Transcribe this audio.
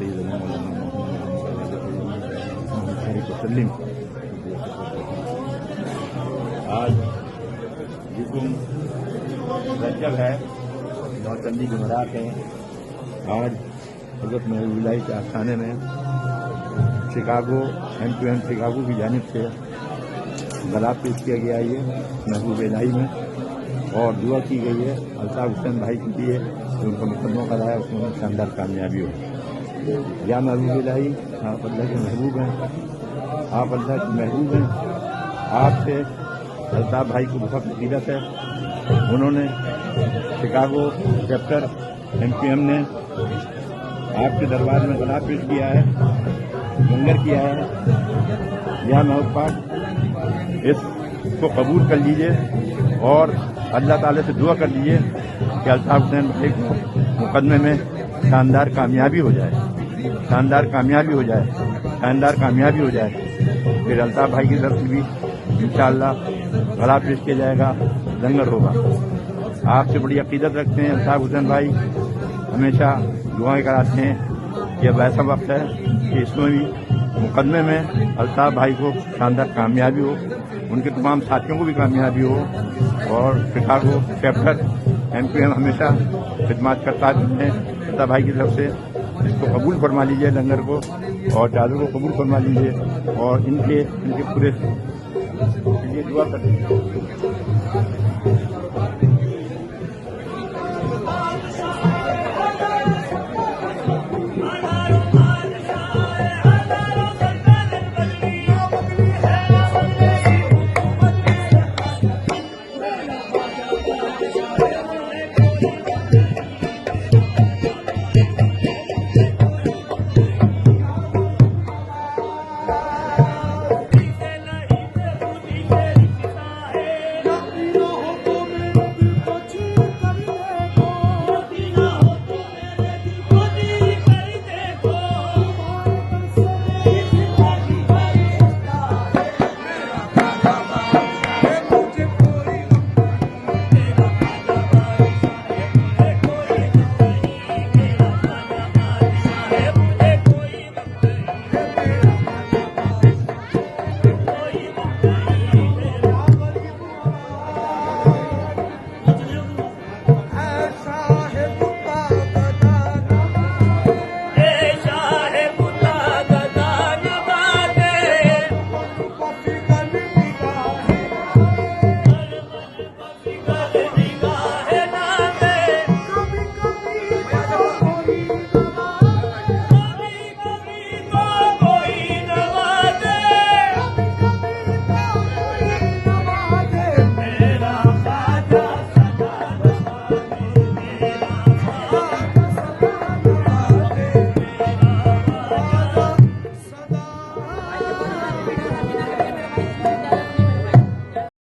سیدنا مولانا محمد وسلم۔ آج یکم رجب ہے، نوچندی جمعرات ہے۔ آج حضرت محبوب الہی کے آستانے میں شکاگو M2M شکاگو کی جانب سے گلاب پیش کیا گیا ہے محبوب الہی میں، اور دعا کی گئی ہے الطاف حسین بھائی کے لیے جو ان کا مقدمہ کرایا اس میں شاندار کامیابی ہو۔ یا محبوب الہی، آپ اللہ کے محبوب ہیں، آپ اللہ کے محبوب ہیں، آپ سے الطاف بھائی کو بہت عقیدت ہے۔ انہوں نے شکاگو چیپٹر M2M نے آپ کے دربار میں گلاب پیش کیا ہے، لنگر کیا ہے۔ یا محبوب پاک اس کو قبول کر لیجئے اور اللہ تعالی سے دعا کر لیجئے کہ الطاف حسین بھائی کو مقدمے میں شاندار کامیابی ہو جائے، شاندار کامیابی ہو جائے، شاندار کامیابی ہو جائے۔ پھر الطاف بھائی کی طرف سے بھی انشاءاللہ گلاب پیش کیا جائے گا، لنگر ہوگا۔ آپ سے بڑی عقیدت رکھتے ہیں الطاف حسین بھائی، ہمیشہ دعائیں کراتے ہیں۔ یہ ویسا وقت ہے کہ اس میں بھی مقدمے میں الطاف بھائی کو شاندار کامیابی ہو، ان کے تمام ساتھیوں کو بھی کامیابی ہو، اور شکاگو چیپٹر M2M ہمیشہ خدمات کرتا ہے الطاف بھائی کی طرف سے۔ اس کو قبول فرما لیجیے، لنگر کو اور چادر کو قبول فرما لیجیے، اور ان کے پورے لیے دعا کر دیجیے۔